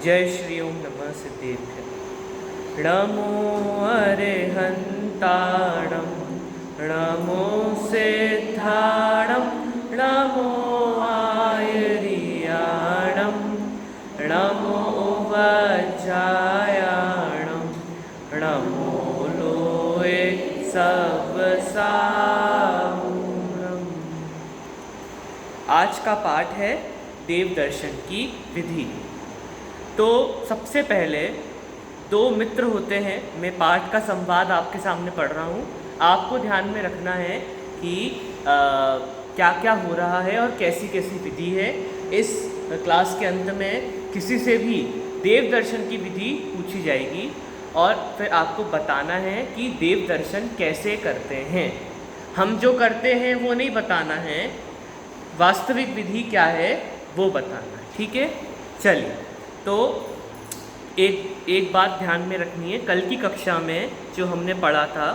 जय श्री ओम नमः सिद्धेभ्य। नमो अरिहन्ताणं नमो सिद्धाणं नमो आयर्याणं नमो वज्रायाणं नमो लोये सवसाहुरम्। आज का पाठ है देव दर्शन की विधि। तो सबसे पहले दो मित्र होते हैं। मैं पाठ का संवाद आपके सामने पढ़ रहा हूँ। आपको ध्यान में रखना है कि क्या क्या हो रहा है और कैसी कैसी विधि है। इस क्लास के अंत में किसी से भी देव दर्शन की विधि पूछी जाएगी और फिर आपको बताना है कि देव दर्शन कैसे करते हैं। हम जो करते हैं वो नहीं बताना है, वास्तविक विधि क्या है वो बताना है। ठीक है, चलिए। तो एक बात ध्यान में रखनी है। कल की कक्षा में जो हमने पढ़ा था,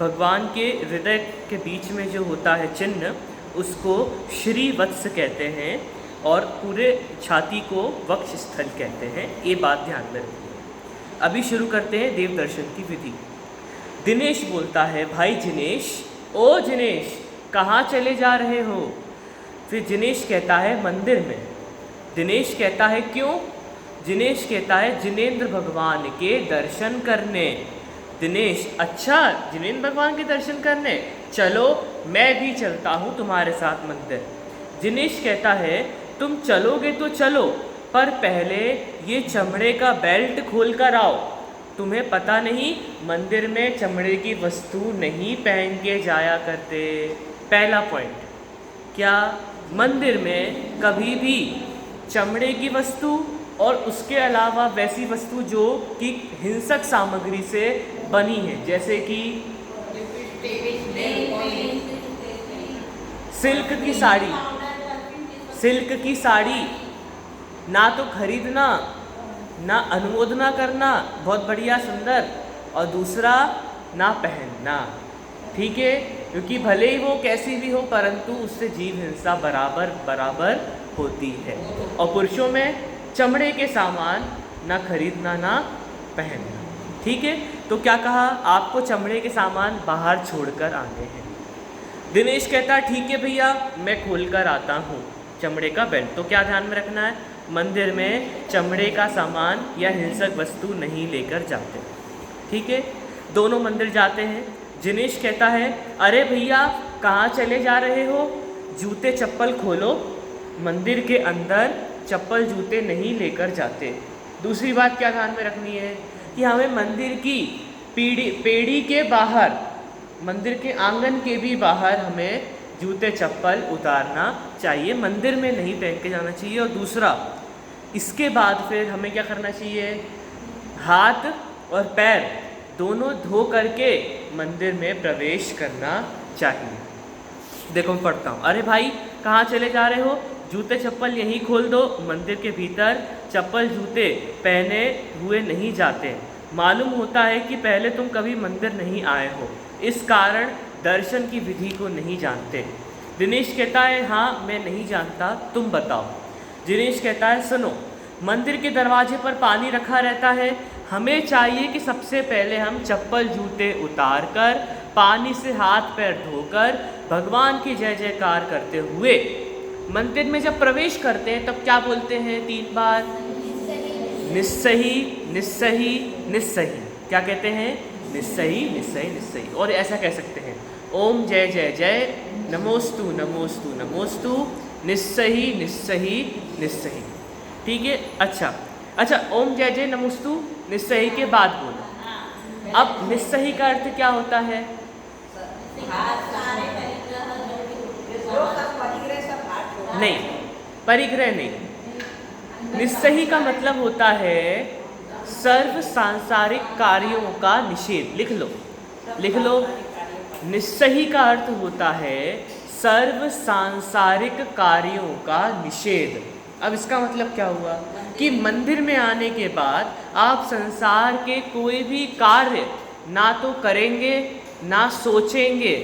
भगवान के हृदय के बीच में जो होता है चिन्ह, उसको श्रीवत्स कहते हैं और पूरे छाती को वक्ष स्थल कहते हैं। ये बात ध्यान में रखिए। अभी शुरू करते हैं देव दर्शन की विधि। दिनेश बोलता है, भाई जिनेश, ओ जिनेश, कहाँ चले जा रहे हो? फिर जिनेश कहता है, मंदिर में। दिनेश कहता है, क्यों? जिनेश कहता है, जिनेंद्र भगवान के दर्शन करने। दिनेश, अच्छा, जिनेंद्र भगवान के दर्शन करने, चलो मैं भी चलता हूँ तुम्हारे साथ मंदिर। जिनेश कहता है, तुम चलोगे तो चलो, पर पहले ये चमड़े का बेल्ट खोल कर आओ। तुम्हें पता नहीं, मंदिर में चमड़े की वस्तु नहीं पहन के जाया करते। पहला पॉइंट, क्या मंदिर में कभी भी चमड़े की वस्तु और उसके अलावा वैसी वस्तु जो कि हिंसक सामग्री से बनी है, जैसे कि सिल्क की साड़ी ना तो खरीदना, ना अनुमोदना करना, बहुत बढ़िया सुंदर, और दूसरा ना पहनना। ठीक है, क्योंकि भले ही वो कैसी भी हो, परंतु उससे जीव हिंसा बराबर होती है। और पुरुषों में चमड़े के सामान ना खरीदना ना पहनना। ठीक है, तो क्या कहा, आपको चमड़े के सामान बाहर छोड़कर आने हैं। दिनेश कहता है, ठीक है भैया, मैं खोल कर आता हूँ चमड़े का बेल्ट। तो क्या ध्यान में रखना है, मंदिर में चमड़े का सामान या हिंसक वस्तु नहीं लेकर जाते। ठीक है, दोनों मंदिर जाते हैं। दिनेश कहता है, अरे भैया, कहाँ चले जा रहे हो? जूते चप्पल खोलो। मंदिर के अंदर चप्पल जूते नहीं लेकर जाते। दूसरी बात क्या ध्यान में रखनी है कि हमें मंदिर की पेड़ी के बाहर, मंदिर के आंगन के भी बाहर हमें जूते चप्पल उतारना चाहिए, मंदिर में नहीं पहन के जाना चाहिए। और दूसरा, इसके बाद फिर हमें क्या करना चाहिए, हाथ और पैर दोनों धो करके मंदिर में प्रवेश करना चाहिए। देखो मैं पढ़ता हूँ। अरे भाई, कहाँ चले जा रहे हो? जूते चप्पल यहीं खोल दो। मंदिर के भीतर चप्पल जूते पहने हुए नहीं जाते। मालूम होता है कि पहले तुम कभी मंदिर नहीं आए हो, इस कारण दर्शन की विधि को नहीं जानते। दिनेश कहता है, हाँ मैं नहीं जानता, तुम बताओ। दिनेश कहता है, सुनो, मंदिर के दरवाजे पर पानी रखा रहता है। हमें चाहिए कि सबसे पहले हम चप्पल जूते उतार कर, पानी से हाथ पैर धोकर, भगवान की जय जयकार करते हुए मंदिर में जब प्रवेश करते हैं तब क्या बोलते हैं? 3 बार निस्सही निस्सही निस्सही। क्या कहते हैं? निस्सही निस्सही निस्सही। और ऐसा कह सकते हैं, ओम जय जय जय, नमोस्तु नमोस्तु नमोस्तु, निस्सही निस्सही निस्सही। ठीक है, अच्छा, ओम जय जय नमोस्तु निस्सही के बाद बोलो। अब निस्सही का अर्थ क्या होता है? नहीं, परिग्रह नहीं। निस्सही का मतलब होता है सर्व सांसारिक कार्यों का निषेध। लिख लो। निस्सही का अर्थ होता है सर्व सांसारिक कार्यों का निषेध। अब इसका मतलब क्या हुआ कि मंदिर में आने के बाद आप संसार के कोई भी कार्य ना तो करेंगे ना सोचेंगे।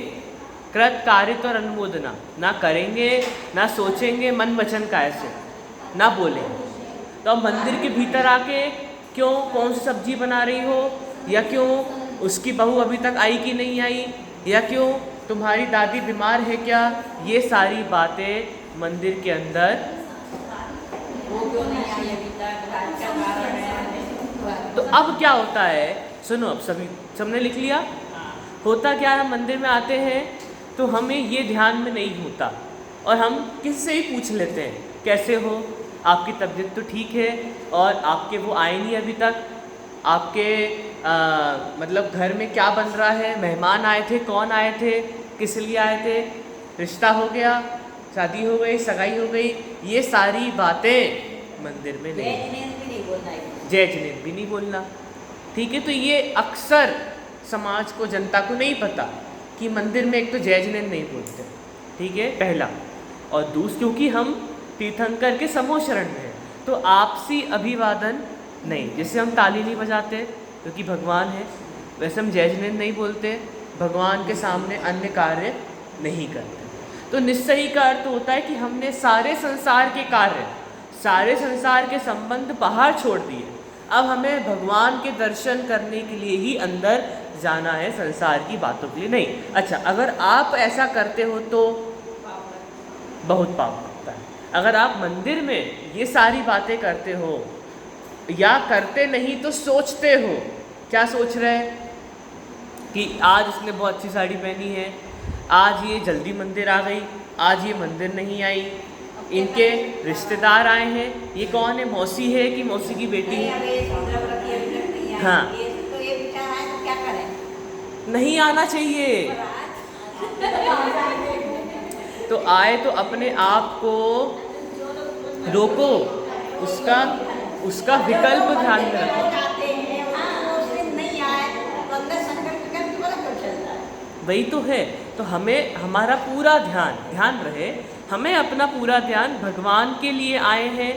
कृत कारित और अनुमोदना ना करेंगे ना सोचेंगे, मन वचन काय से ना बोलेंगे। तो अब मंदिर के भीतर आके क्यों कौन सी सब्जी बना रही हो, या क्यों उसकी बहू अभी तक आई कि नहीं आई, या क्यों तुम्हारी दादी बीमार है क्या, ये सारी बातें मंदिर के अंदर वो क्यों नहीं आई अभी तक, रात का 12 है। तो अब क्या होता है, सुनो, अब सबने लिख लिया। होता क्या है, हम मंदिर में आते हैं तो हमें ये ध्यान में नहीं होता और हम किसी से ही पूछ लेते हैं कैसे हो, आपकी तबीयत तो ठीक है, और आपके वो आए नहीं अभी तक, आपके मतलब घर में क्या बन रहा है, मेहमान आए थे, कौन आए थे, किस लिए आए थे, रिश्ता हो गया, शादी हो गई, सगाई हो गई, ये सारी बातें मंदिर में नहीं। जय जिनेंद्र भी नहीं बोलना। ठीक है, तो ये अक्सर समाज को, जनता को नहीं पता कि मंदिर में एक तो जय जिनेंद्र नहीं बोलते, ठीक है, पहला, और दूसरा क्योंकि हम तीर्थंकर के समूह शरण में हैं तो आपसी अभिवादन नहीं, जैसे हम ताली नहीं बजाते क्योंकि भगवान है, वैसे हम जय जिनेंद्र नहीं बोलते, भगवान के सामने अन्य कार्य नहीं करते। तो निस्सही का अर्थ होता है कि हमने सारे संसार के कार्य, सारे संसार के संबंध बाहर छोड़ दिए, अब हमें भगवान के दर्शन करने के लिए ही अंदर जाना है, संसार की बातों के लिए नहीं। अच्छा, अगर आप ऐसा करते हो तो बहुत पाप लगता है। अगर आप मंदिर में ये सारी बातें करते हो या करते नहीं तो सोचते हो, क्या सोच रहे हैं कि आज इसने बहुत अच्छी साड़ी पहनी है, आज ये जल्दी मंदिर आ गई, आज ये मंदिर नहीं आई, इनके रिश्तेदार आए हैं, ये कौन है, मौसी है कि मौसी की बेटी है। हाँ, नहीं आना चाहिए। तो आए तो अपने आप को रोको, उसका विकल्प ध्यान में रखो। वही तो है, तो हमें हमारा पूरा ध्यान रहे, हमें अपना पूरा ध्यान भगवान के लिए आए हैं,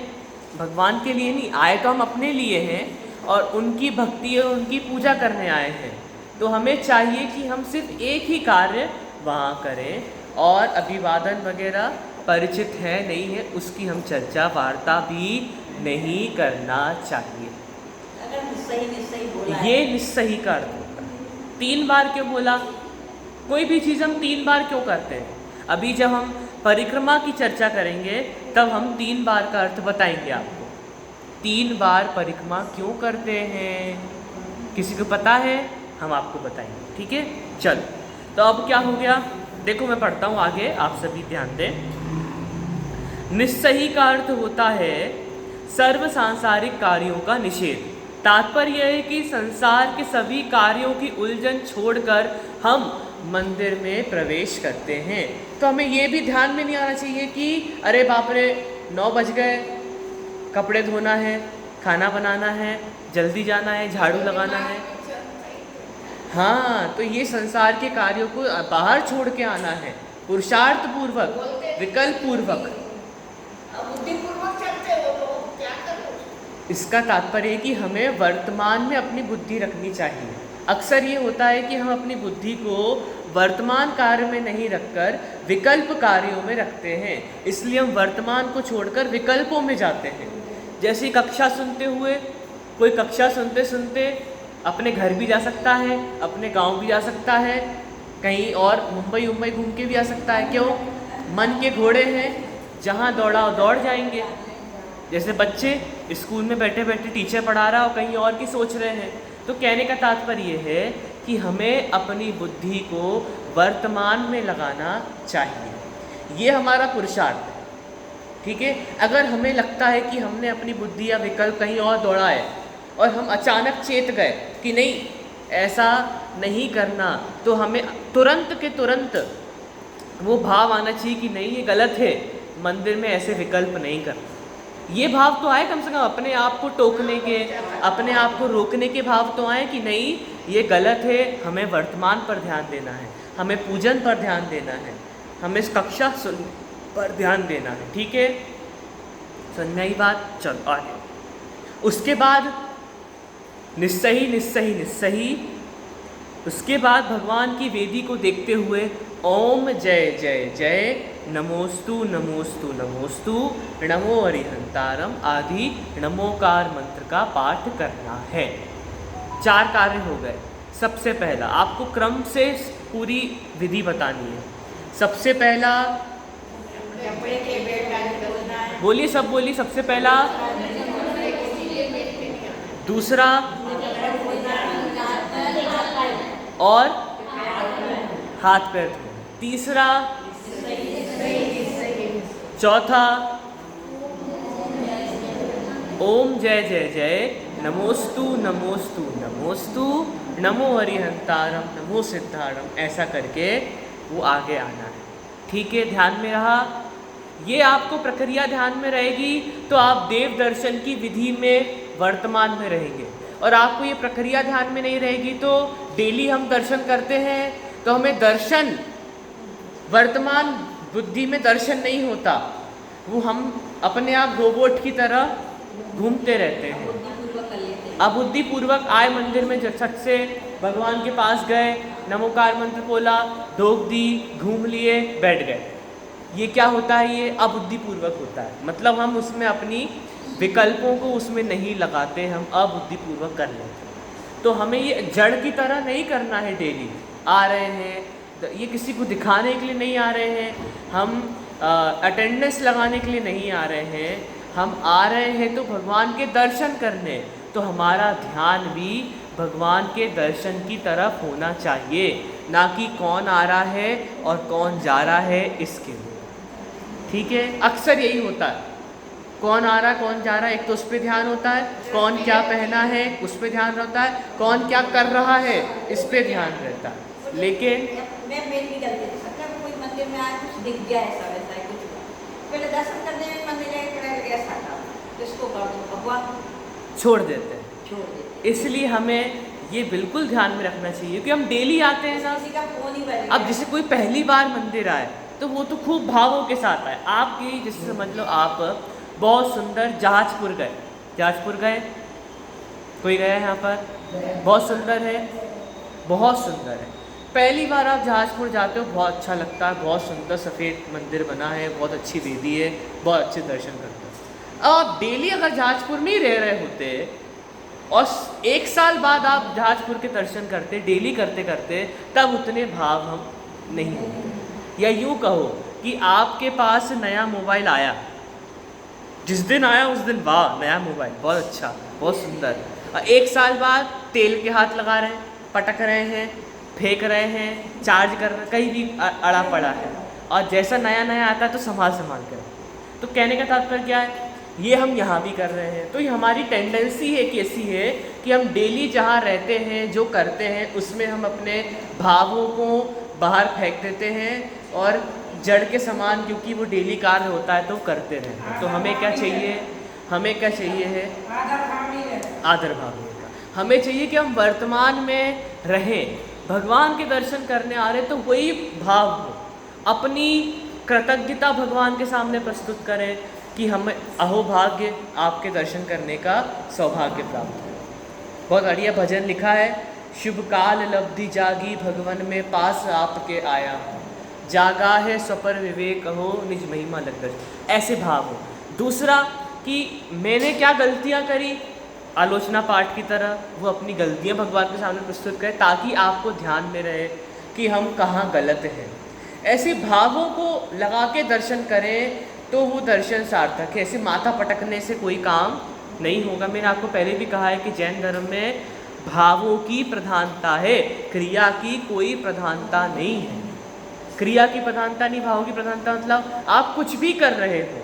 भगवान के लिए नहीं आए तो हम अपने लिए हैं, और उनकी भक्ति और उनकी पूजा करने आए हैं। तो हमें चाहिए कि हम सिर्फ एक ही कार्य वहाँ करें, और अभिवादन वगैरह परिचित है नहीं है उसकी हम चर्चा वार्ता भी नहीं करना चाहिए। ये निस्सही का अर्थ होता है। 3 बार क्यों बोला? कोई भी चीज़ हम 3 बार क्यों करते हैं? अभी जब हम परिक्रमा की चर्चा करेंगे तब हम 3 बार का अर्थ बताएंगे आपको। 3 बार परिक्रमा क्यों करते हैं, किसी को पता है? हम आपको बताएंगे, ठीक है। चल, तो अब क्या हो गया, देखो मैं पढ़ता हूँ आगे, आप सभी ध्यान दें। निस्सही का अर्थ होता है सर्व सांसारिक कार्यों का निषेध। तात्पर्य यह है कि संसार के सभी कार्यों की उलझन छोड़कर हम मंदिर में प्रवेश करते हैं। तो हमें ये भी ध्यान में नहीं आना चाहिए कि अरे बाप रे 9 बज गए, कपड़े धोना है, खाना बनाना है, जल्दी जाना है, झाड़ू लगाना है। हाँ, तो ये संसार के कार्यों को बाहर छोड़ के आना है, पुरुषार्थ पूर्वक, विकल्प पूर्वक। इसका तात्पर्य है कि हमें वर्तमान में अपनी बुद्धि रखनी चाहिए। अक्सर ये होता है कि हम अपनी बुद्धि को वर्तमान कार्य में नहीं रखकर विकल्प कार्यों में रखते हैं, इसलिए हम वर्तमान को छोड़कर विकल्पों में जाते हैं। जैसे कक्षा सुनते हुए, कोई कक्षा सुनते सुनते अपने घर भी जा सकता है, अपने गांव भी जा सकता है, कहीं और मुंबई घूम के भी आ सकता है। क्यों? मन के घोड़े हैं, जहाँ दौड़ाओ दौड़ जाएंगे। जैसे बच्चे स्कूल में बैठे बैठे टीचर पढ़ा रहा और कहीं और की सोच रहे हैं। तो कहने का तात्पर्य है कि हमें अपनी बुद्धि को वर्तमान में लगाना चाहिए, ये हमारा पुरुषार्थ है, ठीक है। अगर हमें लगता है कि हमने अपनी बुद्धि या विकल्प कहीं और दौड़ा है और हम अचानक चेत गए कि नहीं ऐसा नहीं करना, तो हमें तुरंत के तुरंत वो भाव आना चाहिए कि नहीं ये गलत है, मंदिर में ऐसे विकल्प नहीं करना। ये भाव तो आए कम से कम, अपने आप को टोकने के, अपने आप को रोकने के भाव तो आए कि नहीं ये गलत है, हमें वर्तमान पर ध्यान देना है, हमें पूजन पर ध्यान देना है, हमें इस कक्षा सुन पर ध्यान देना है, ठीक है। समझ में आई बात? चलो आगे। उसके बाद निस्सही निस्सही निस्सही, उसके बाद भगवान की वेदी को देखते हुए ओम जय जय जय नमोस्तु नमोस्तु नमोस्तु, नमो अरिहंतारम आदि नमोकार मंत्र का पाठ करना है। 4 कार्य हो गए। सबसे पहला आपको क्रम से पूरी विधि बतानी है। सबसे पहला कपड़े के बेड डाल के बोलना है। बोलिए, सब बोलिए। सबसे पहला, दूसरा और हाथ पैर धो, तीसरा, चौथा ओम जय जय जय, नमोस्तु नमोस्तु नमोस्तु, नमो अरिहंतारम नमो सिद्धारम, ऐसा करके वो आगे आना है। ठीक है, ध्यान में रहा। ये आपको प्रक्रिया ध्यान में रहेगी तो आप देव दर्शन की विधि में वर्तमान में रहेंगे। और आपको ये प्रक्रिया ध्यान में नहीं रहेगी तो डेली हम दर्शन करते हैं तो हमें दर्शन वर्तमान बुद्धि में दर्शन नहीं होता, वो हम अपने आप रोबोट की तरह घूमते रहते हैं। बुद्धिपूर्वक कर लेते हैं। अबुद्धिपूर्वक आए मंदिर में, झट से भगवान के पास गए, नमोकार मंत्र बोला, ढोक दी, घूम लिए, बैठ गए। ये क्या होता है? ये अबुद्धिपूर्वक होता है। मतलब हम उसमें अपनी विकल्पों को उसमें नहीं लगाते, हम अबुद्धिपूर्वक कर लेते हैं। तो हमें ये जड़ की तरह नहीं करना है। डेली आ रहे हैं, ये किसी को दिखाने के लिए नहीं आ रहे हैं, हम अटेंडेंस लगाने के लिए नहीं आ रहे हैं, हम आ रहे हैं तो भगवान के दर्शन करने। तो हमारा ध्यान भी भगवान के दर्शन की तरफ होना चाहिए, ना कि कौन आ रहा है और कौन जा रहा है इसके लिए। ठीक है, अक्सर यही होता है, कौन आ रहा है कौन जा रहा है, एक तो उस पर ध्यान होता है, कौन क्या पहना है उस पर ध्यान रहता है, कौन क्या कर रहा है इस पर ध्यान रहता है। लेकिन मैं मेरी गलती थी, मतलब कोई मंदिर में आए कुछ दिख गया ऐसा वैसा है कुछ हुआ, पहले दर्शन करने में मंदिर जाके ऐसा था, इसको कर दो, भगवान छोड़ देते हैं। छोड़ देते। इसलिए हमें ये बिल्कुल ध्यान में रखना चाहिए कि हम डेली आते हैं ना। किसी का फोन ही बज अब जैसे कोई पहली बार मंदिर आए तो वो तो खूब भावों के साथ आए। आपकी जैसे समझ लो आप बहुत सुंदर जहाजपुर गए, जहाजपुर गए, कोई गया है यहाँ पर? बहुत सुंदर है, बहुत सुंदर है। पहली बार आप जहाजपुर जाते हो, बहुत अच्छा लगता है, बहुत सुंदर सफ़ेद मंदिर बना है, बहुत अच्छी वेदी है, बहुत अच्छे दर्शन करते हो। अब आप डेली अगर जहाजपुर में ही रह रहे होते और 1 साल बाद आप जहाजपुर के दर्शन करते, डेली करते करते, तब उतने भाव हम नहीं होते। या यूँ कहो कि आपके पास नया मोबाइल आया, जिस दिन आया उस दिन वाह नया मोबाइल, बहुत अच्छा, बहुत सुंदर। और 1 साल बाद तेल के हाथ लगा रहे हैं, पटक रहे हैं, फेंक रहे हैं, चार्ज कर रहे हैं, कहीं भी अड़ा पड़ा है, और जैसा नया नया आता है तो संभाल संभाल कर। तो कहने का तात्पर्य क्या है? ये हम यहाँ भी कर रहे हैं। तो ये हमारी टेंडेंसी है कि ऐसी है कि हम डेली जहाँ रहते हैं, जो करते हैं, उसमें हम अपने भावों को बाहर फेंक देते हैं और जड़ के समान, क्योंकि वो डेली कार्य होता है तो करते रहते हैं। तो हमें क्या चाहिए? हमें क्या चाहिए है? आदर भाव का। हमें चाहिए कि हम वर्तमान में रहें, भगवान के दर्शन करने आ रहे तो वही भाव हो, अपनी कृतज्ञता भगवान के सामने प्रस्तुत करें कि हमें अहोभाग्य आपके दर्शन करने का सौभाग्य प्राप्त है। बहुत बढ़िया भजन लिखा है, शुभ काल लब्धि जागी भगवन में पास आपके आया हूँ, जागा है स्वपर विवेक हो निज महिमा लग दर्शन, ऐसे भाव हो। दूसरा कि मैंने क्या गलतियाँ करी, आलोचना पाठ की तरह वो अपनी गलतियाँ भगवान के सामने प्रस्तुत करें ताकि आपको ध्यान में रहे कि हम कहाँ गलत हैं। ऐसे भावों को लगा के दर्शन करें तो वो दर्शन सार्थक है। ऐसे माथा पटकने से कोई काम नहीं होगा। मैंने आपको पहले भी कहा है कि जैन धर्म में भावों की प्रधानता है, क्रिया की कोई प्रधानता नहीं है। क्रिया की प्रधानता नहीं, भावों की प्रधानता। मतलब आप कुछ भी कर रहे हो,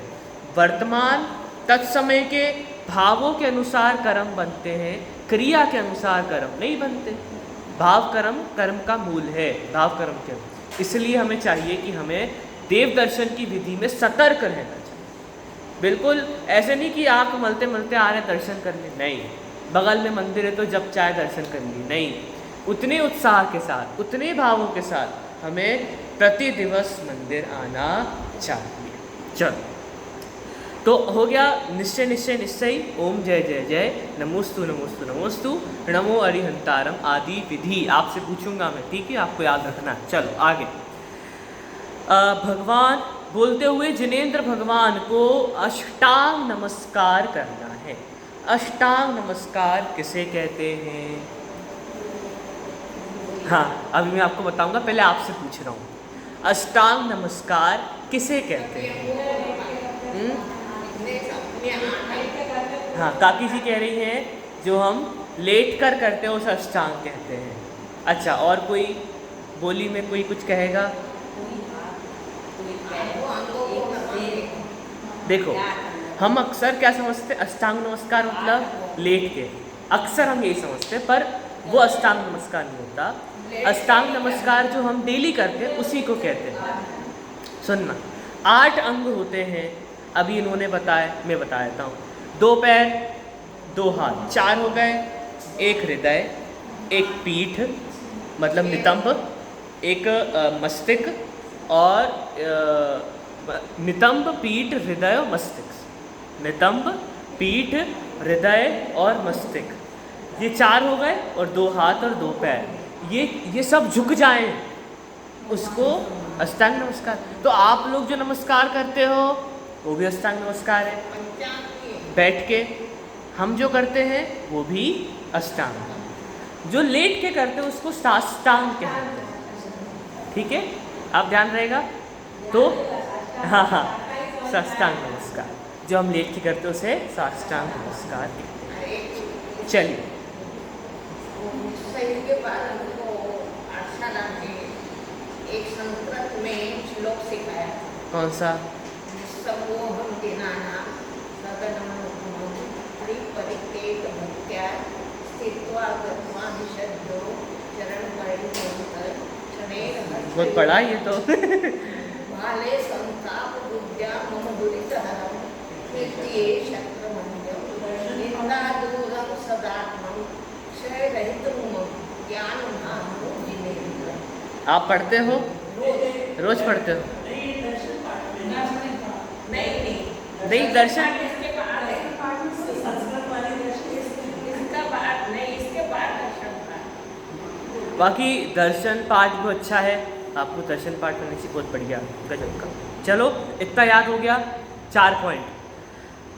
वर्तमान तत्समय के भावों के अनुसार कर्म बनते हैं, क्रिया के अनुसार कर्म नहीं बनते। भाव कर्म कर्म का मूल है, भाव कर्म के। इसलिए हमें चाहिए कि हमें देव दर्शन की विधि में सतर्क रहना चाहिए। बिल्कुल ऐसे नहीं कि आप मलते मलते आ रहे दर्शन करने, नहीं, बगल में मंदिर है तो जब चाहे दर्शन कर लिए, नहीं। उतने उत्साह के साथ, उतने भावों के साथ हमें प्रति दिवस मंदिर आना चाहिए। चलो, तो हो गया निश्चय निश्चय निश्चय, ओम जय जय जय, नमोस्तु नमोस्तु नमोस्तु, नमो अरिहंतारम आदि विधि आपसे पूछूंगा मैं, ठीक है? आपको याद रखना है। चलो आगे। भगवान बोलते हुए जिनेंद्र भगवान को अष्टांग नमस्कार करना है। अष्टांग नमस्कार किसे कहते हैं? हाँ, अभी मैं आपको बताऊंगा, पहले आपसे पूछ रहा हूँ, अष्टांग नमस्कार किसे कहते हैं? हाँ, काकी जी कह रही हैं जो हम लेट कर करते हैं उसे अष्टांग कहते हैं। अच्छा, और कोई बोली में कोई कुछ कहेगा? देखो, हम अक्सर क्या समझते हैं, अष्टांग नमस्कार मतलब लेट के, अक्सर हम यही समझते हैं, पर वो अष्टांग नमस्कार नहीं होता। अष्टांग नमस्कार जो हम डेली करते हैं उसी को कहते हैं। सुनना, 8 अंग होते हैं, अभी इन्होंने बताया, मैं बता देता हूँ। 2 पैर, 2 हाथ, 4 हो गए। 1 हृदय, 1 पीठ मतलब नितंब, 1 मस्तिष्क और नितंब, पीठ, हृदय और मस्तिष्क। नितंब, पीठ, हृदय और मस्तिष्क, ये 4 हो गए, और 2 हाथ और 2 पैर, ये सब झुक जाएं, उसको अष्टांग नमस्कार। तो आप लोग जो नमस्कार करते हो वो भी अष्टांग नमस्कार है। बैठ के हम जो करते हैं वो भी अष्टांग। जो लेट के करते हैं उसको साष्टांग कहते हैं। ठीक है, आप ध्यान रहेगा। तो हाँ, साष्टांग नमस्कार जो हम लेट के करते हैं उसे साष्टांग नमस्कार कहते हैं। चलिए, एक संस्कृत में श्लोक सिखाया। कौन सा? समोहम दिनाना सदनम परित्येक भक्त्या स्थित्वा गत्वा निषद्यो चरण परिणोतर शनेर बहुत पढ़ा ये तो। भाले संताप बुद्ध्या मम दुरितहरम कीर्तिये शक्रमण्यम निंदा दूरम सदात्मम क्षय रहितम ज्ञानमानो जिनेन्द्र। आप पढ़ते हो? रोज पढ़ते हो? नहीं, दर्शन बाकी दर्शन पाठ भी अच्छा है, आपको दर्शन पाठ करने से बहुत बढ़िया, गजब का। चलो, इतना याद हो गया। 4 पॉइंट।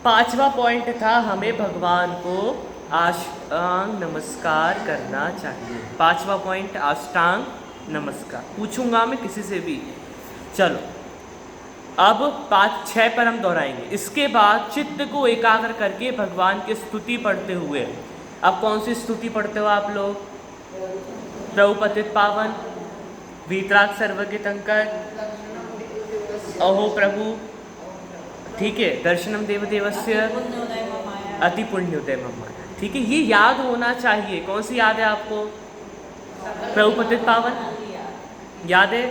5वां पॉइंट था हमें भगवान को अष्टांग नमस्कार करना चाहिए। 5वां पॉइंट अष्टांग नमस्कार। पूछूंगा मैं किसी से भी। चलो, अब 5-6 पर हम दोहराएंगे। इसके बाद चित्त को एकाग्र करके भगवान की स्तुति पढ़ते हुए, अब कौन सी स्तुति पढ़ते हो आप लोग? प्रभु पतित पावन, वीतराग सर्वज्ञतंकर, अहो प्रभु, ठीक है, दर्शनम देवदेवस्य, अति पुण्योदय मम। ठीक है, ये याद होना चाहिए। कौन सी याद है आपको? प्रभु पतित पावन याद है?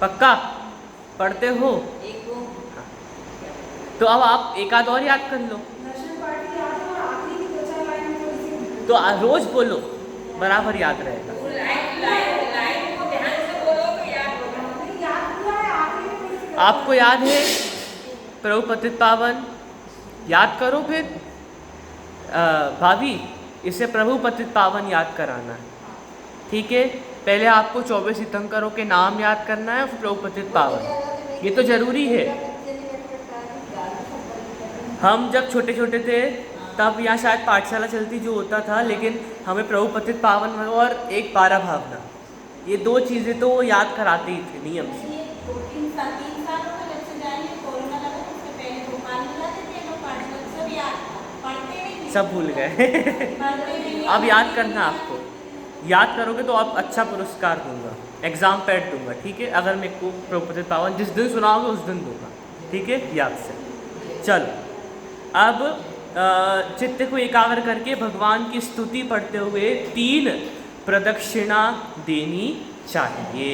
पक्का पढ़ते हो? हाँ। तो अब आप एक आध और याद कर लो। तो रोज बोलो, बराबर याद रहेगा। आपको याद है प्रभु पतित पावन? याद करो फिर। भाभी, इसे प्रभु पतित पावन याद कराना है। ठीक है, पहले आपको 24 तीर्थंकरों के नाम याद करना है, फिर प्रभु पतित पावन। ये तो जरूरी है। हम जब छोटे छोटे थे तब यहाँ शायद पाठशाला चलती जो होता था, लेकिन हमें प्रभु पतित पावन और एक 12 भावना, ये 2 चीज़ें तो वो याद कराते ही थे नियम से। सब भूल गए। अब याद करना आपको। याद करोगे तो आप अच्छा पुरस्कार दूंगा, एग्ज़ाम पैड दूंगा। ठीक है, अगर मेरे को प्रभु पतित पावन जिस दिन सुनाओगे उस दिन दूंगा। ठीक है, याद से। चलो, अब चित्त को एकाग्र करके भगवान की स्तुति पढ़ते हुए 3 प्रदक्षिणा देनी चाहिए।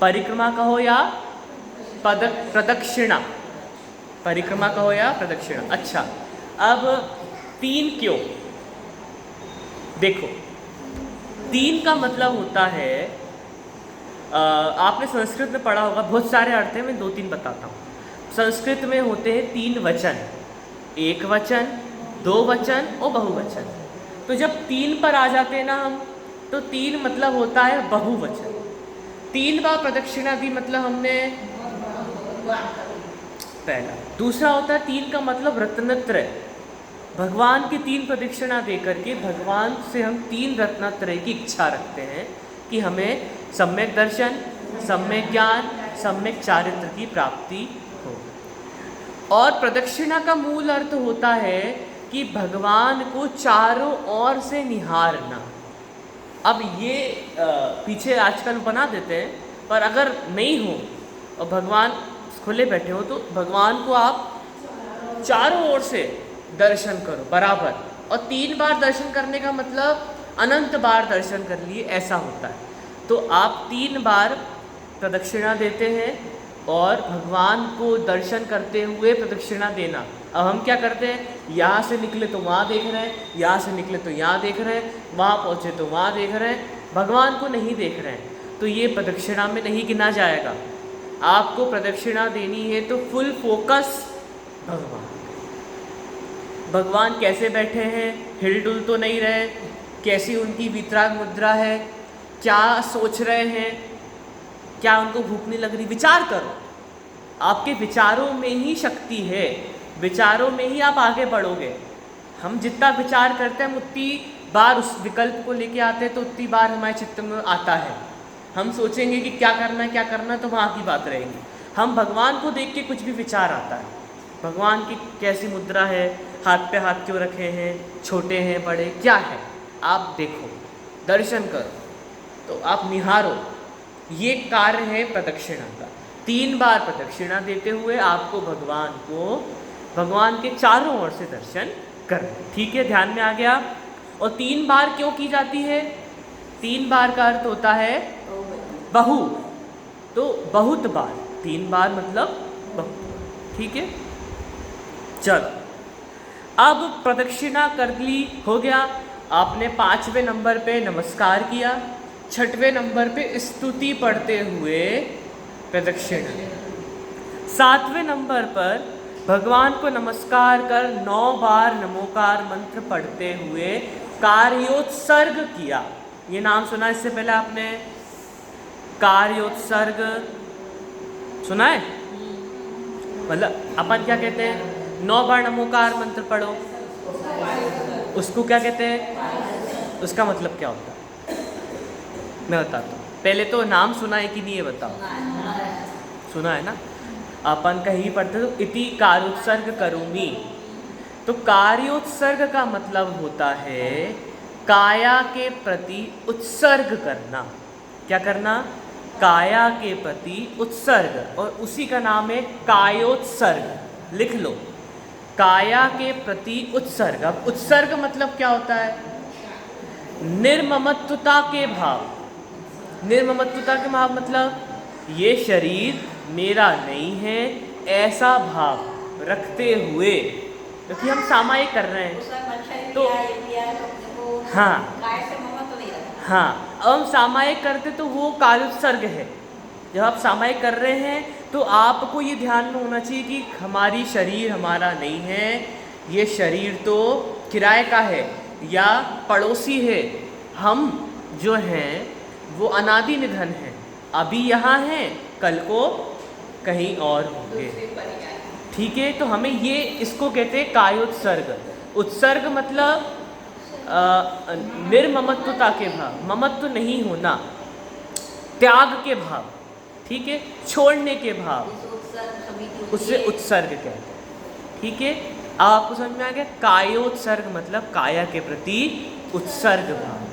परिक्रमा कहो या प्रदक्षिणा? परिक्रमा कहो या प्रदक्षिणा? अच्छा, अब 3 क्यों? देखो, 3 का मतलब होता है, आपने संस्कृत में पढ़ा होगा, बहुत सारे अर्थ हैं, मैं 2-3 बताता हूँ। संस्कृत में होते हैं 3 वचन, एक वचन, 2 वचन और बहुवचन। तो जब 3 पर आ जाते हैं ना हम, तो 3 मतलब होता है बहुवचन। 3 बार प्रदक्षिणा दी मतलब हमने दुआ करो। पहला। दूसरा होता है 3 का मतलब रत्नत्रय। भगवान की 3 प्रदक्षिणा दे करके भगवान से हम 3 रत्नत्रय की इच्छा रखते हैं कि हमें सम्यक दर्शन, सम्यक ज्ञान, सम्यक चारित्र की प्राप्ति हो। और प्रदक्षिणा का मूल अर्थ होता है कि भगवान को चारों ओर से निहारना। अब ये पीछे आजकल बना देते हैं, पर अगर नहीं हो और भगवान खुले बैठे हो तो भगवान को आप चारों ओर से दर्शन करो बराबर। और 3 बार दर्शन करने का मतलब अनंत बार दर्शन कर लिए ऐसा होता है। तो आप 3 बार प्रदक्षिणा देते हैं और भगवान को दर्शन करते हुए प्रदक्षिणा देना। अब हम क्या करते हैं, यहाँ से निकले तो वहाँ देख रहे हैं, यहाँ से निकले तो यहाँ देख रहे हैं, वहाँ पहुँचे तो वहाँ देख रहे हैं, भगवान को नहीं देख रहे हैं, तो ये प्रदक्षिणा में नहीं गिना जाएगा। आपको प्रदक्षिणा देनी है तो फुल फोकस भगवान कैसे बैठे हैं, हिल डुल तो नहीं रहे, कैसी उनकी वितराग मुद्रा है, क्या सोच रहे हैं, क्या उनको भूख नहीं लग रही, विचार करो। आपके विचारों में ही शक्ति है, विचारों में ही आप आगे बढ़ोगे। हम जितना विचार करते हैं हम उतनी बार उस विकल्प को लेके आते हैं, तो उतनी बार हमारे चित्त में आता है। हम सोचेंगे कि क्या करना है क्या करना है, तो वहाँ की बात रहेगी। हम भगवान को देख के कुछ भी विचार आता है, भगवान की कैसी मुद्रा है, हाथ पे हाथ क्यों रखे हैं, छोटे हैं बड़े क्या है, आप देखो, दर्शन करो, तो आप निहारो। ये कार्य है प्रदक्षिणा का। 3 बार प्रदक्षिणा देते हुए आपको भगवान के चारों ओर से दर्शन करना। ठीक है, ध्यान में आ गया। और 3 बार क्यों की जाती है? 3 बार का अर्थ होता है बहु, तो बहुत बार। 3 बार मतलब बहुत। ठीक है, चलो अब प्रदक्षिणा कर ली, हो गया। आपने 5वें नंबर पे नमस्कार किया, 6वें नंबर पे स्तुति पढ़ते हुए प्रदक्षिणा, 7वें नंबर पर भगवान को नमस्कार कर 9 बार नमोकार मंत्र पढ़ते हुए कार्योत्सर्ग किया। ये नाम सुना इससे पहले आपने? कार्योत्सर्ग सुना है? मतलब अपन क्या कहते हैं, 9 बार नमोकार मंत्र पढ़ो, उसको क्या कहते हैं? उसका मतलब क्या होता है मैं बताता हूँ। पहले तो नाम सुना है कि नहीं ये बताओ। सुना है ना? अपन कहीं पढ़ते तो इति कार्योत्सर्ग करोमि, तो कार्योत्सर्ग का मतलब होता है काया के प्रति उत्सर्ग करना। क्या करना? काया के प्रति उत्सर्ग, और उसी का नाम है कायोत्सर्ग। लिख लो, काया के प्रति उत्सर्ग। अब उत्सर्ग मतलब क्या होता है? निर्ममत्वता के भाव। निर्ममत्वता के भाव मतलब ये शरीर मेरा नहीं है ऐसा भाव रखते हुए, क्योंकि हम सामायिक कर रहे हैं तो हाँ हाँ, अब हम सामायिक करते तो वो कार्योत्सर्ग है। जब आप सामायिक कर रहे हैं तो आपको ये ध्यान में होना चाहिए कि हमारी शरीर हमारा नहीं है, ये शरीर तो किराए का है या पड़ोसी है। हम जो हैं वो अनादि निधन हैं, अभी यहाँ हैं, कल को कहीं और होंगे। ठीक है, तो हमें ये इसको कहते हैं कायोत्सर्ग। उत्सर्ग मतलब निर्ममत्वता के भाव, ममत्व नहीं होना, त्याग के भाव। ठीक है, छोड़ने के भाव, उससे उत्सर्ग कहते हैं। ठीक है, अब आपको समझ में आ गया? कायोत्सर्ग मतलब काया के प्रति उत्सर्ग भाव।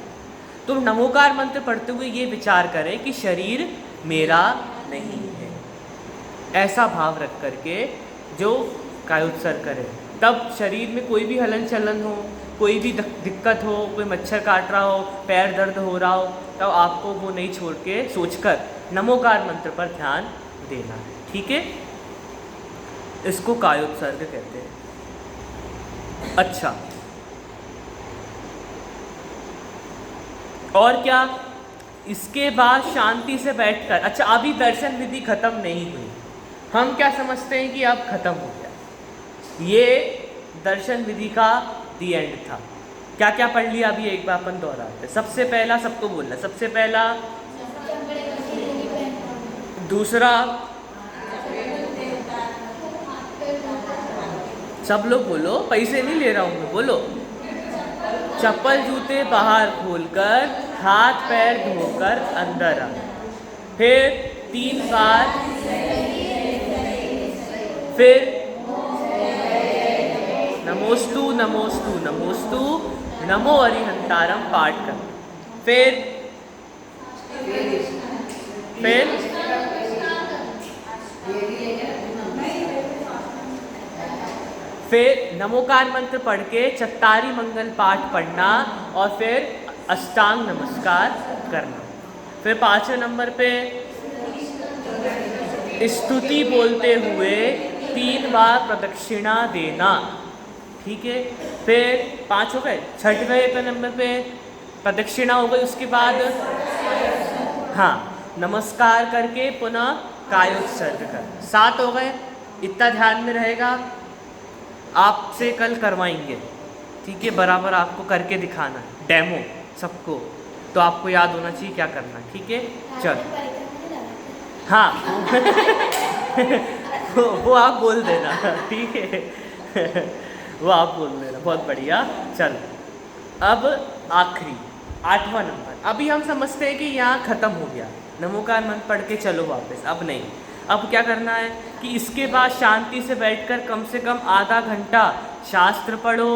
तुम नमोकार मंत्र पढ़ते हुए ये विचार करें कि शरीर मेरा नहीं है, ऐसा भाव रख करके जो कायोत्सर्ग करे। तब शरीर में कोई भी हलन चलन हो, कोई भी दिक्कत हो, कोई मच्छर काट रहा हो, पैर दर्द हो रहा हो, तब आपको वो नहीं छोड़ के सोचकर नमोकार मंत्र पर ध्यान देना है। ठीक है, इसको कायोत्सर्ग कहते हैं। अच्छा, और क्या? इसके बाद शांति से बैठकर, अच्छा अभी दर्शन विधि खत्म नहीं हुई, हम क्या समझते हैं कि अब खत्म हो गया। ये दर्शन विधि का दी एंड था। क्या क्या पढ़ लिया अभी एक बार अपन दोहराते। सबसे पहला सबको बोलना, सबसे पहला, दूसरा सब लोग बोलो, पैसे नहीं ले रहा हूँ मैं, बोलो। चप्पल जूते बाहर खोलकर, हाथ पैर धोकर अंदर आ। फिर 3 बार, फिर नमोस्तु नमोस्तु नमोस्तु नमो अरिहंतारम पाठ कर। फिर नमोकार मंत्र पढ़ के चत्तारी मंगल पाठ पढ़ना और फिर अष्टांग नमस्कार करना। फिर 5वें नंबर पे स्तुति बोलते हुए 3 बार प्रदक्षिणा देना, ठीक है। फिर 5 हो गए। 6वें नंबर पे प्रदक्षिणा हो गई, उसके बाद हाँ नमस्कार करके पुनः कायोत्सर्ग कर। 7 हो गए। इतना ध्यान में रहेगा, आपसे कल करवाएंगे, ठीक है। बराबर आपको करके दिखाना है, डेमो सबको, तो आपको याद होना चाहिए क्या करना, ठीक है। चलो हाँ वो आप बोल देना, ठीक है वो आप बोल देना, बहुत बढ़िया। चलो अब आखिरी 8वां नंबर। अभी हम समझते हैं कि यहाँ ख़त्म हो गया, नमोकार मंत्र पढ़ के चलो वापस, अब नहीं। अब क्या करना है कि इसके बाद शांति से बैठकर कम से कम आधा घंटा शास्त्र पढ़ो,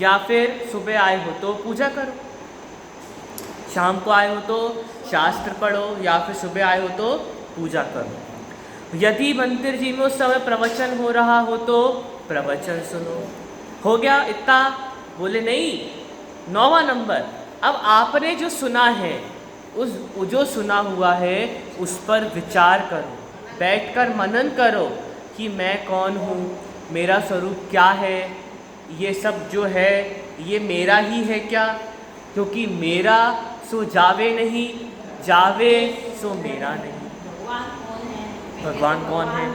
या फिर सुबह आए हो तो पूजा करो, शाम को आए हो तो शास्त्र पढ़ो, या फिर सुबह आए हो तो पूजा करो। यदि मंदिर जी में उस समय प्रवचन हो रहा हो तो प्रवचन सुनो। हो गया इतना? बोले नहीं। 9वां नंबर, अब आपने जो सुना है, उस जो सुना हुआ है उस पर विचार करो, बैठकर मनन करो कि मैं कौन हूँ, मेरा स्वरूप क्या है, ये सब जो है ये मेरा ही है क्या? क्योंकि मेरा सो जावे नहीं, जावे सो मेरा नहीं। भगवान कौन है?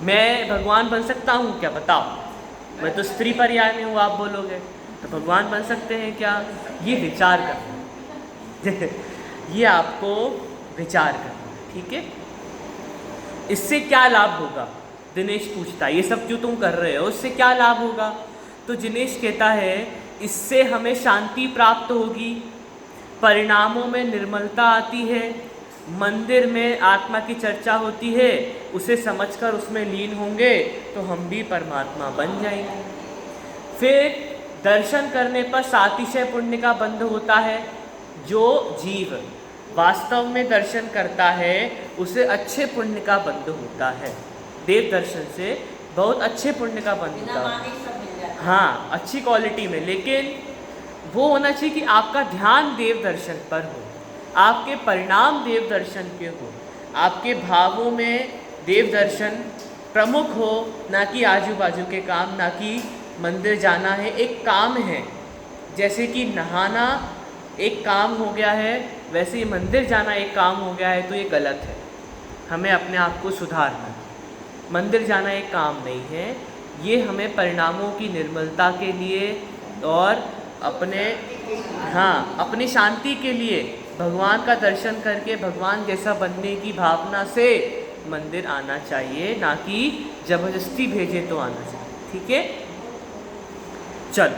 मैं भगवान बन सकता हूँ क्या? बताओ। मैं तो स्त्री पर्याय में हूँ, आप बोलोगे तो भगवान बन सकते हैं क्या? ये विचार करना ये आपको विचार करना, ठीक है। इससे क्या लाभ होगा? दिनेश पूछता है, ये सब जो तुम कर रहे हो इससे क्या लाभ होगा? तो दिनेश कहता है इससे हमें शांति प्राप्त होगी, परिणामों में निर्मलता आती है, मंदिर में आत्मा की चर्चा होती है, उसे समझकर उसमें लीन होंगे तो हम भी परमात्मा बन जाएंगे। फिर दर्शन करने पर सातिशय पुण्य का बंध होता है। जो जीव वास्तव में दर्शन करता है उसे अच्छे पुण्य का बंध होता है। देव दर्शन से बहुत अच्छे पुण्य का बंध होता है, हाँ, अच्छी क्वालिटी में। लेकिन वो होना चाहिए कि आपका ध्यान देव दर्शन पर हो, आपके परिणाम देव दर्शन के हो, आपके भावों में देव दर्शन प्रमुख हो, ना कि आजू बाजू के काम, ना कि मंदिर जाना है एक काम है। जैसे कि नहाना एक काम हो गया है, वैसे ही मंदिर जाना एक काम हो गया है, तो ये गलत है। हमें अपने आप को सुधारना है। मंदिर जाना एक काम नहीं है, ये हमें परिणामों की निर्मलता के लिए और अपनी शांति के लिए भगवान का दर्शन करके भगवान जैसा बनने की भावना से मंदिर आना चाहिए, ना कि जबरदस्ती भेजे तो आना चाहिए, ठीक है। चल,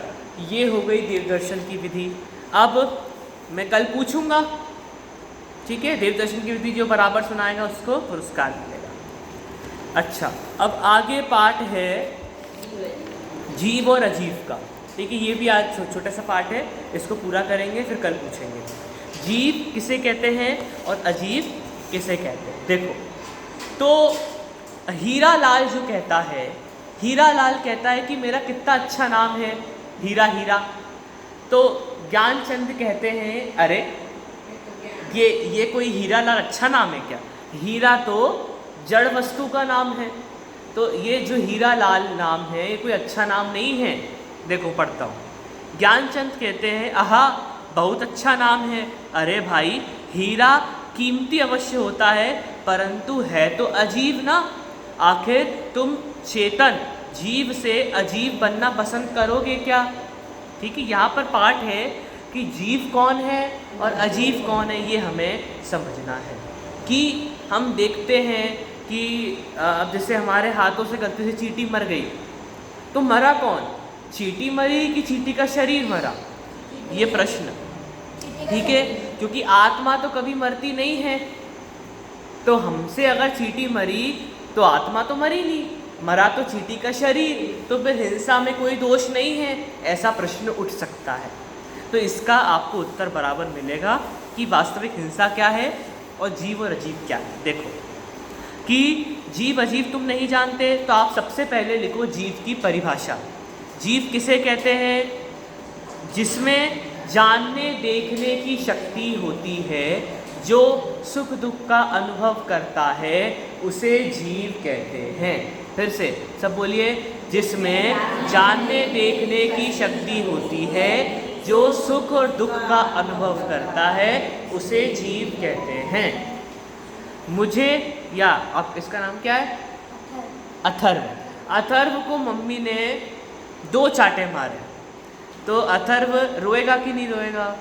ये हो गई देव दर्शन की विधि। अब मैं कल पूछूंगा, ठीक है। देव दर्शन की विधि जो बराबर सुनाएगा उसको पुरस्कार मिलेगा। अच्छा, अब आगे पाठ है जीव और अजीव का, ठीक है। ये भी आज छोटा सा पाठ है, इसको पूरा करेंगे फिर कल पूछेंगे। जीव किसे कहते हैं और अजीव किसे कहते हैं? देखो, तो हीरा लाल जो कहता है, हीरा लाल कहता है कि मेरा कितना अच्छा नाम है, हीरा हीरा। तो ज्ञानचंद कहते हैं अरे ये कोई हीरा लाल अच्छा नाम है क्या? हीरा तो जड़ वस्तु का नाम है, तो ये जो हीरा लाल नाम है ये कोई अच्छा नाम नहीं है। देखो पढ़ता हूँ। ज्ञानचंद कहते हैं आहा बहुत अच्छा नाम है। अरे भाई, हीरा कीमती अवश्य होता है, परंतु है तो अजीब ना। आखिर तुम चेतन जीव से अजीब बनना पसंद करोगे क्या? ठीक है, यहाँ पर पाठ है कि जीव कौन है और अजीब कौन है, ये हमें समझना है। कि हम देखते हैं कि अब जैसे हमारे हाथों से गलती से चींटी मर गई, तो मरा कौन? चींटी मरी कि चींटी का शरीर मरा? ये प्रश्न, ठीक है, क्योंकि आत्मा तो कभी मरती नहीं है। तो हमसे अगर चींटी मरी तो आत्मा तो मरी नहीं, मरा तो चींटी का शरीर, तो फिर हिंसा में कोई दोष नहीं है, ऐसा प्रश्न उठ सकता है। तो इसका आपको उत्तर बराबर मिलेगा कि वास्तविक हिंसा क्या है और जीव और अजीव क्या है। देखो कि जीव अजीव तुम नहीं जानते, तो आप सबसे पहले लिखो जीव की परिभाषा। जीव किसे कहते हैं? जिसमें जानने देखने की शक्ति होती है, जो सुख दुख का अनुभव करता है, उसे जीव कहते हैं। फिर से सब बोलिए, जिसमें जानने देखने की शक्ति होती है, जो सुख और दुख का अनुभव करता है, उसे जीव कहते हैं। मुझे, या अब इसका नाम क्या है? अथर्व। अथर्व को मम्मी ने 2 चांटे मारे, तो अथर्व रोएगा कि नहीं रोएगा?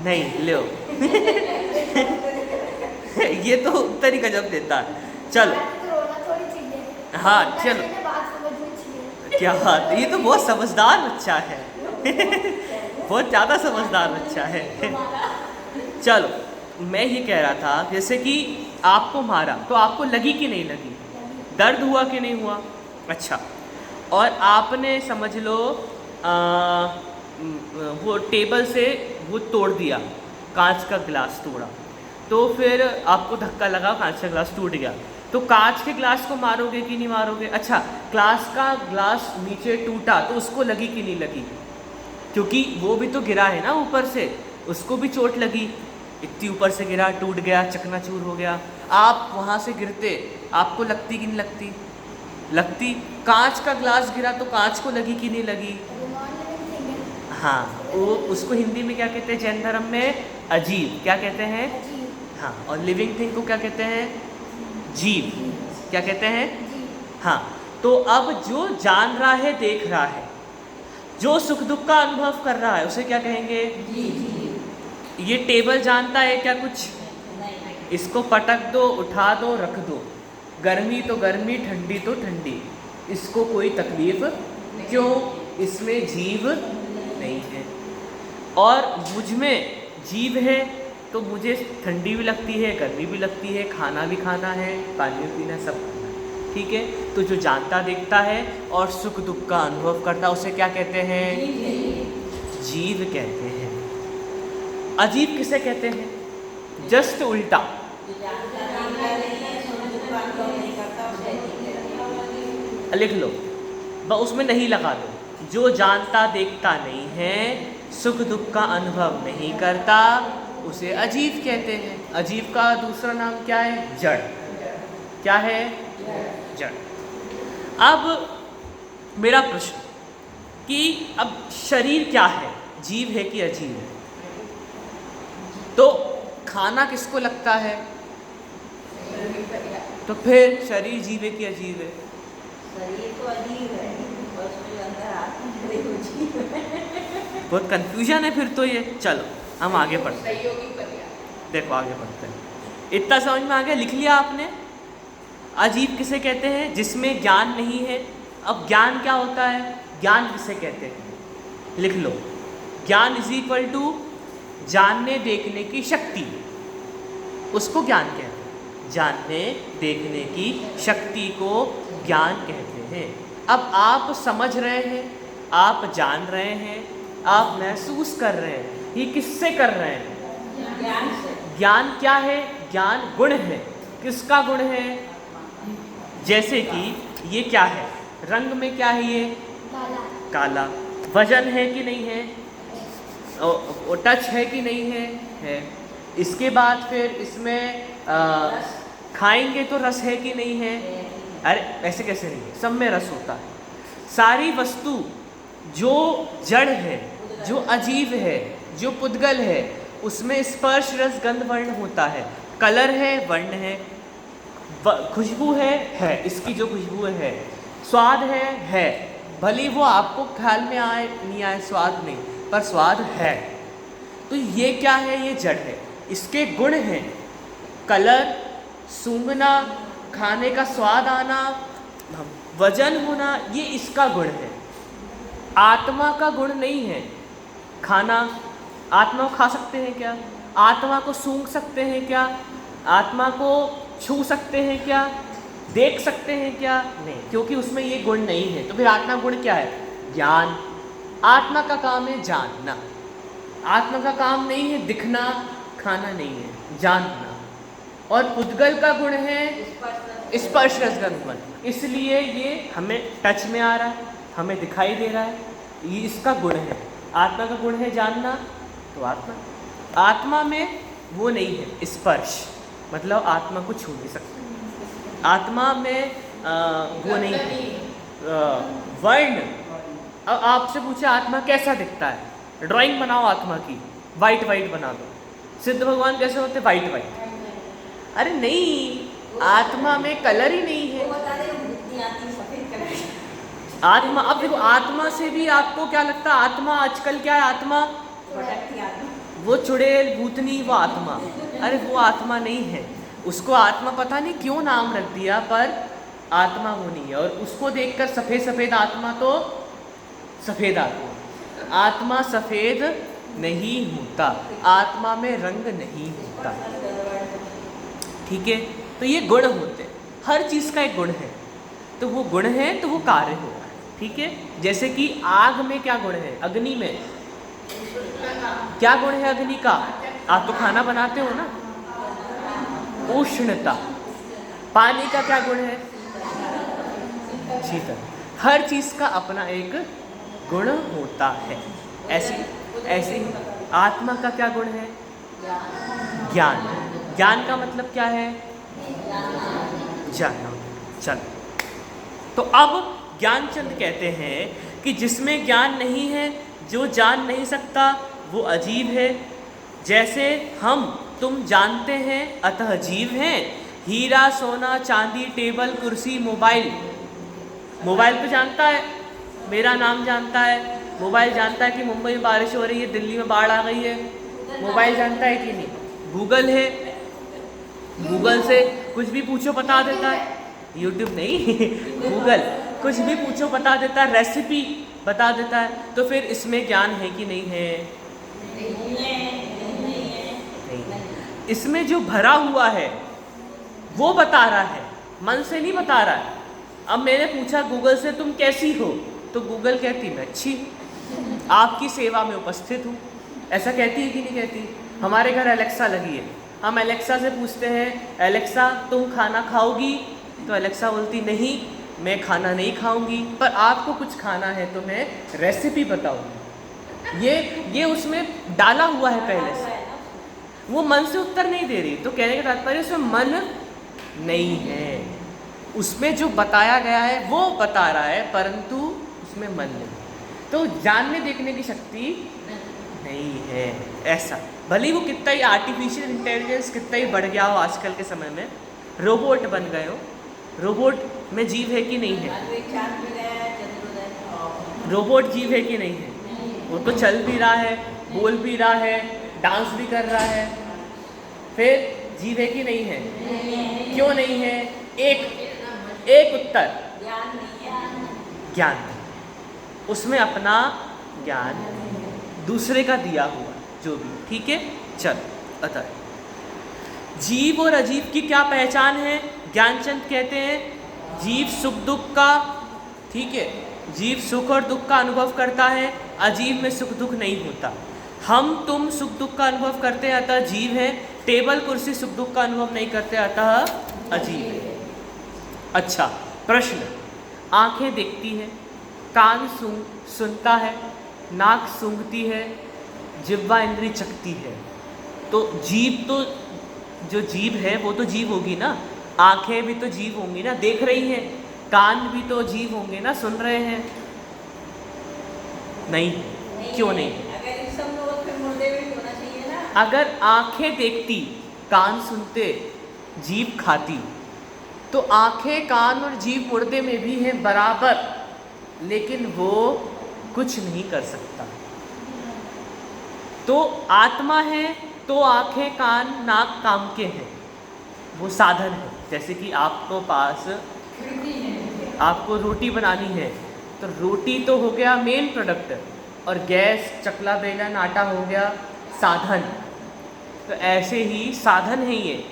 नहीं, लो ये तो उत्तर ही गजब देता है। चलो, हाँ चलो, क्या बात, ये तो बहुत समझदार बच्चा है बहुत ज़्यादा समझदार बच्चा है चलो, मैं ये कह रहा था, जैसे कि आपको मारा तो आपको लगी कि नहीं लगी? दर्द हुआ कि नहीं हुआ? अच्छा, और आपने समझ लो वो टेबल से वो तोड़ दिया, कांच का गिलास तोड़ा, तो फिर आपको धक्का लगा, कांच का गिलास टूट गया, तो कांच के गिलास को मारोगे कि नहीं मारोगे? अच्छा, ग्लास का गिलास नीचे टूटा तो उसको लगी कि नहीं लगी? क्योंकि वो भी तो गिरा है ना ऊपर से, उसको भी चोट लगी, इतनी ऊपर से गिरा, टूट गया, चकनाचूर हो गया। आप वहाँ से गिरते, आपको लगती कि नहीं लगती? लगती। कांच का ग्लास गिरा तो कांच को लगी कि नहीं लगी? हाँ, वो उसको हिंदी में क्या कहते हैं? जैन धर्म में अजीब। क्या कहते हैं? हाँ, और लिविंग थिंग को क्या कहते हैं? जीव। क्या कहते हैं? हाँ, तो अब जो जान रहा है, देख रहा है, जो सुख दुख का अनुभव कर रहा है, उसे क्या कहेंगे? ये टेबल जानता है क्या कुछ? इसको पटक दो, उठा दो, रख दो, गर्मी तो गर्मी, ठंडी तो ठंडी, इसको कोई तकलीफ क्यों? इसमें जीव नहीं है। और मुझ में जीव है तो मुझे ठंडी भी लगती है, गर्मी भी लगती है, खाना भी खाना है, पानी भी पीना, सब करना है, ठीक है। तो जो जानता देखता है और सुख दुख का अनुभव करता है, उसे क्या कहते हैं? जीव कहते हैं। अजीब किसे कहते हैं? जस्ट उल्टा। लिख लो, उसमें नहीं लगा दो। जो जानता देखता नहीं है, सुख दुख का अनुभव नहीं करता, उसे अजीब कहते हैं। अजीब का दूसरा नाम क्या है? जड़। क्या है? जड़। अब मेरा प्रश्न कि अब शरीर क्या है? जीव है कि अजीब है? तो खाना किसको लगता है? तो फिर शरीर जीव है कि अजीब है? शरीर तो अजीब है, और उसके अंदर आत्मा है, वो जीव है। बहुत कंफ्यूजन है फिर तो ये। चलो हम आगे पढ़ते हैं। देखो आगे पढ़ते हैं। इतना समझ में आ गया? लिख लिया आपने? अजीब किसे कहते हैं? जिसमें ज्ञान नहीं है। अब ज्ञान क्या होता है? ज्ञान किसे कहते हैं? लिख लो, ज्ञान इज इक्वल टू जानने देखने की शक्ति, उसको ज्ञान कहते हैं। जानने देखने की शक्ति को ज्ञान कहते हैं। अब आप समझ रहे हैं, आप जान रहे हैं, आप महसूस कर रहे हैं, ये किससे कर रहे हैं? ज्ञान से। ज्ञान क्या है? ज्ञान गुण है। किसका गुण है? जैसे कि ये क्या है? रंग में क्या है? ये काला। वजन है कि नहीं है? और टच है कि नहीं है? है। इसके बाद फिर इसमें खाएंगे तो रस है कि नहीं है? अरे ऐसे कैसे नहीं है? सब में रस होता है। सारी वस्तु जो जड़ है, जो अजीब है, जो पुद्गल है, उसमें स्पर्श रस गंध वर्ण होता है। कलर है, वर्ण है, खुशबू है, इसकी जो खुशबू है, स्वाद है, भले वो आपको ख्याल में आए नहीं आए, स्वाद नहीं, पर स्वाद है। तो ये क्या है? ये जड़ है। इसके गुण हैं कलर, सूंघना, खाने का स्वाद आना, वजन होना ये इसका गुण है, आत्मा का गुण नहीं है। खाना, आत्मा को खा सकते हैं क्या? आत्मा को सूंघ सकते हैं क्या? आत्मा को छू सकते हैं क्या? देख सकते हैं क्या? नहीं, क्योंकि उसमें ये गुण नहीं है। तो फिर आत्मा गुण क्या है? ज्ञान। आत्मा का काम है जानना, आत्मा का काम नहीं है दिखना, खाना नहीं है, जानना। और पुद्गल का गुण है स्पर्श रसगंध गुण, इसलिए ये हमें टच में आ रहा है, हमें दिखाई दे रहा है, ये इसका गुण है। आत्मा का गुण है जानना, तो आत्मा में वो नहीं है स्पर्श, मतलब आत्मा को छू नहीं सकते। आत्मा में वो नहीं है वर्ण। अब आपसे पूछे आत्मा कैसा दिखता है, ड्राइंग बनाओ आत्मा की, वाइट वाइट बना दो। सिद्ध भगवान कैसे होते? White white. अरे नहीं, आत्मा में कलर ही नहीं है। आत्मा, अब देखो आत्मा से भी आपको क्या लगता है? आत्मा आजकल क्या है? आत्मा वो चुड़ैल भूतनी, वो आत्मा। अरे वो आत्मा नहीं है, उसको आत्मा पता नहीं क्यों नाम रख दिया, पर आत्मा वो नहीं है। और उसको देखकर सफ़ेद सफ़ेद आत्मा, तो सफ़ेद आत्मा सफ़ेद नहीं होता, आत्मा में रंग नहीं होता। ठीक है, तो ये गुण होते हैं, हर चीज़ का एक गुण है, तो वो गुण है तो वो कार्य होगा। ठीक है, जैसे कि आग में क्या गुण है? अग्नि में क्या गुण है अग्नि का? आप तो खाना बनाते हो ना, उष्णता। पानी का क्या गुण है? शीतल। हर चीज़ का अपना एक गुण होता है। ऐसे ही आत्मा का क्या गुण है? ज्ञान। ज्ञान का मतलब क्या है? जानना। चल, तो अब ज्ञानचंद कहते हैं कि जिसमें ज्ञान नहीं है, जो जान नहीं सकता, वो अजीब है। जैसे हम तुम जानते हैं अतः जीव हैं। हीरा सोना चांदी टेबल कुर्सी मोबाइल, मोबाइल तो जानता है, मेरा नाम जानता है। मोबाइल जानता है कि मुंबई में बारिश हो रही है, दिल्ली में बाढ़ आ गई है। मोबाइल जानता है कि नहीं? गूगल है, गूगल से कुछ भी पूछो बता देता है। यूट्यूब नहीं गूगल, कुछ भी पूछो बता देता है, रेसिपी बता देता है। तो फिर इसमें ज्ञान है कि नहीं है? नहीं। इसमें जो भरा हुआ है वो बता रहा है, मन से नहीं बता रहा है। अब मैंने पूछा गूगल से तुम कैसी हो, तो गूगल कहती मैं अच्छी, आपकी सेवा में उपस्थित हूँ। ऐसा कहती है कि नहीं कहती? हमारे घर एलेक्सा लगी है, हम एलेक्सा से पूछते हैं एलेक्सा तुम खाना खाओगी, तो एलेक्सा बोलती नहीं मैं खाना नहीं खाऊंगी, पर आपको कुछ खाना है तो मैं रेसिपी बताऊंगी। ये उसमें डाला हुआ है पहले से, वो मन से उत्तर नहीं दे रही। तो कहने का तात्पर्य उसमें मन नहीं है, उसमें जो बताया गया है वो बता रहा है, परंतु उसमें मन नहीं। तो जानने देखने की शक्ति नहीं है। ऐसा भले वो कितना ही आर्टिफिशियल इंटेलिजेंस कितना ही बढ़ गया हो, आजकल के समय में रोबोट बन गए हो, रोबोट में जीव है कि नहीं है? रोबोट जीव है कि नहीं है? वो तो चल भी रहा है, बोल भी रहा है, डांस भी कर रहा है, फिर जीव है कि नहीं है? क्यों नहीं है? एक उत्तर, ज्ञान। उसमें अपना ज्ञान, दूसरे का दिया हुआ जो भी। ठीक है, चल अतः जीव और अजीव की क्या पहचान है? ज्ञानचंद कहते हैं जीव सुख दुख का, ठीक है, जीव सुख और दुख का अनुभव करता है, अजीव में सुख दुख नहीं होता। हम तुम सुख दुख का अनुभव करते हैं अतः जीव है, टेबल कुर्सी सुख दुख का अनुभव नहीं करते अतः अजीव है। अच्छा प्रश्न, आंखें देखती है, कान सुनता है, नाक सूंघती है, जिह्वा इंद्री चखती है, तो जीव तो जो जीव है वो तो जीव होगी ना, आंखें भी तो जीव होंगी ना, देख रही हैं, कान भी तो जीव होंगे ना, सुन रहे हैं। नहीं, क्यों नहीं? अगर सब लोग फिर मुर्दे भी होना चाहिए ना। अगर आंखें देखती, कान सुनते, जीभ खाती, तो आंखें कान और जीभ मुर्दे में भी हैं बराबर, लेकिन वो कुछ नहीं कर सकता। तो आत्मा है तो आंखें कान नाक काम के हैं, वो साधन है। जैसे कि आपको पास आपको रोटी बनानी है तो रोटी तो हो गया मेन प्रोडक्ट, और गैस, चकला, बेलन, आटा हो गया साधन। तो ऐसे ही साधन है ये,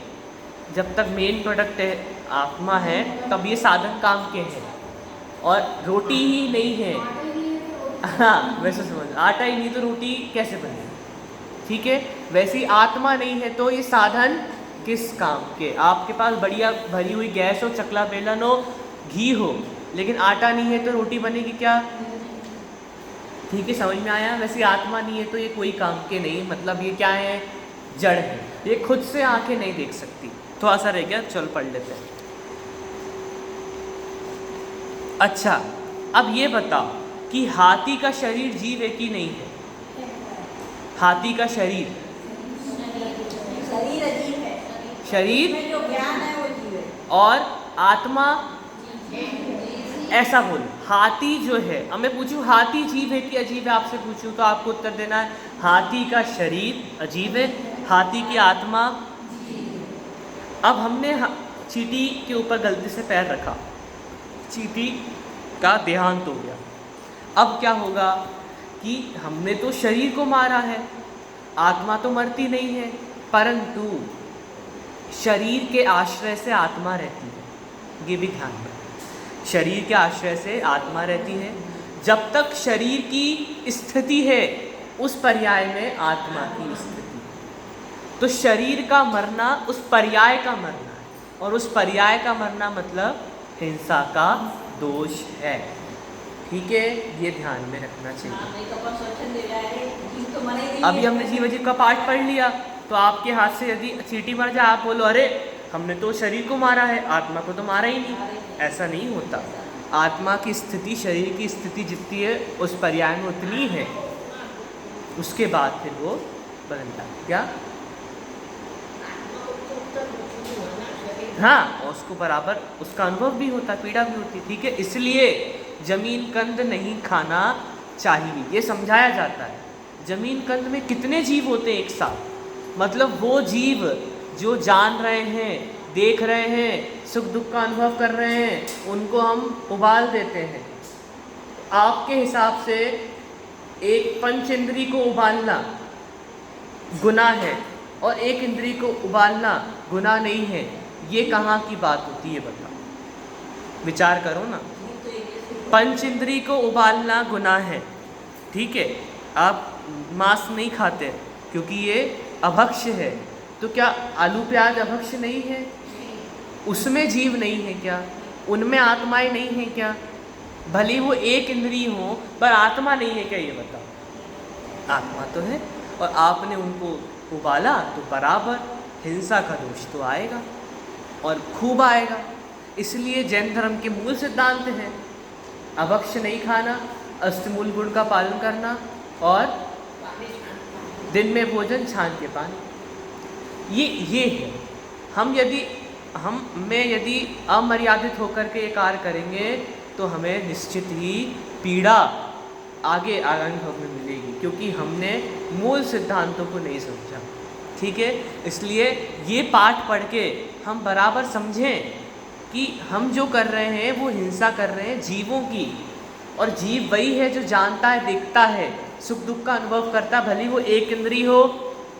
जब तक मेन प्रोडक्ट है आत्मा है तब ये साधन काम के हैं, और रोटी ही नहीं है। हाँ वैसे समझ, आटा ही नहीं तो रोटी कैसे बनेगी, ठीक है। वैसे ही आत्मा नहीं है तो ये साधन किस काम के। आपके पास बढ़िया भरी हुई गैस हो, चकला बेलन हो, घी हो, लेकिन आटा नहीं है तो रोटी बनेगी क्या, ठीक है, समझ में आया। वैसे आत्मा नहीं है तो ये कोई काम के नहीं, मतलब ये क्या है, जड़ है, ये खुद से आंखें नहीं देख सकती। थोड़ा सा रह गया, चल पढ़ लेते हैं। अच्छा, अब ये बताओ कि हाथी का शरीर जीव है कि नहीं है? हाथी का शरीर अजीब है, शरीर में जो ज्ञान है वो जीव है, और आत्मा, ऐसा बोलो। हाथी जो है, अब मैं पूछूं हाथी जीव है कि अजीब है, आपसे पूछूं तो आपको उत्तर देना है हाथी का शरीर अजीब है, हाथी की आत्मा। अब हमने चींटी के ऊपर गलती से पैर रखा, चींटी का देहांत हो गया। अब क्या होगा कि हमने तो शरीर को मारा है, आत्मा तो मरती नहीं है, परंतु शरीर के आश्रय से आत्मा रहती है, ये भी ध्यान रखें। शरीर के आश्रय से आत्मा रहती है, जब तक शरीर की स्थिति है उस पर्याय में आत्मा की स्थिति। तो शरीर का मरना उस पर्याय का मरना है, और उस पर्याय का मरना मतलब हिंसा का दोष है, ठीक है, ये ध्यान में रखना चाहिए। अभी हमने जीव अजीव का पाठ पढ़ लिया, तो आपके हाथ से यदि चींटी मर जाए, आप बोलो अरे हमने तो शरीर को मारा है, आत्मा को तो मारा ही नहीं। ऐसा नहीं होता। आत्मा की स्थिति शरीर की स्थिति जितनी है उस पर्याय में उतनी है, उसके बाद फिर वो बदलता है। क्या? हाँ, और उसको बराबर उसका अनुभव भी होता, पीड़ा भी होती, ठीक है। इसलिए जमीन कंद नहीं खाना चाहिए, ये समझाया जाता है। जमीन कंद में कितने जीव होते हैं एक साथ, मतलब वो जीव जो जान रहे हैं, देख रहे हैं, सुख दुख का अनुभव कर रहे हैं, उनको हम उबाल देते हैं। आपके हिसाब से एक पंच इंद्री को उबालना गुनाह है और एक इंद्री को उबालना गुनाह नहीं है, ये कहाँ की बात होती है बताओ, विचार करो ना। पंच इंद्री को उबालना गुनाह है, ठीक है, आप मांस नहीं खाते क्योंकि ये अभक्ष्य है, तो क्या आलू प्याज अभक्ष्य नहीं है? उसमें जीव नहीं है क्या? उनमें आत्माएं नहीं है क्या? भले वो एक इंद्रिय हो पर आत्मा नहीं है क्या, ये बताओ। आत्मा तो है, और आपने उनको उबाला तो बराबर हिंसा का दोष तो आएगा, और खूब आएगा। इसलिए जैन धर्म के मूल सिद्धांत हैं अभक्ष्य नहीं खाना, अष्टमूल गुण का पालन करना, और दिन में भोजन छान के पानी। ये है। यदि अमर्यादित होकर के ये कार्य करेंगे तो हमें निश्चित ही पीड़ा आगे अनुभव में मिलेगी, क्योंकि हमने मूल सिद्धांतों को नहीं समझा, ठीक है। इसलिए ये पाठ पढ़ के हम बराबर समझें कि हम जो कर रहे हैं वो हिंसा कर रहे हैं जीवों की, और जीव वही है जो जानता है, देखता है, सुख दुख का अनुभव करता, भले वो एक इंद्रिय हो,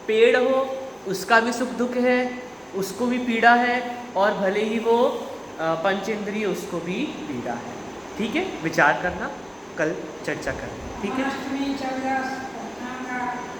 पेड़ हो, उसका भी सुख दुख है, उसको भी पीड़ा है, और भले ही वो पंच इंद्रिय, उसको भी पीड़ा है, ठीक है। विचार करना, कल चर्चा करें, ठीक है।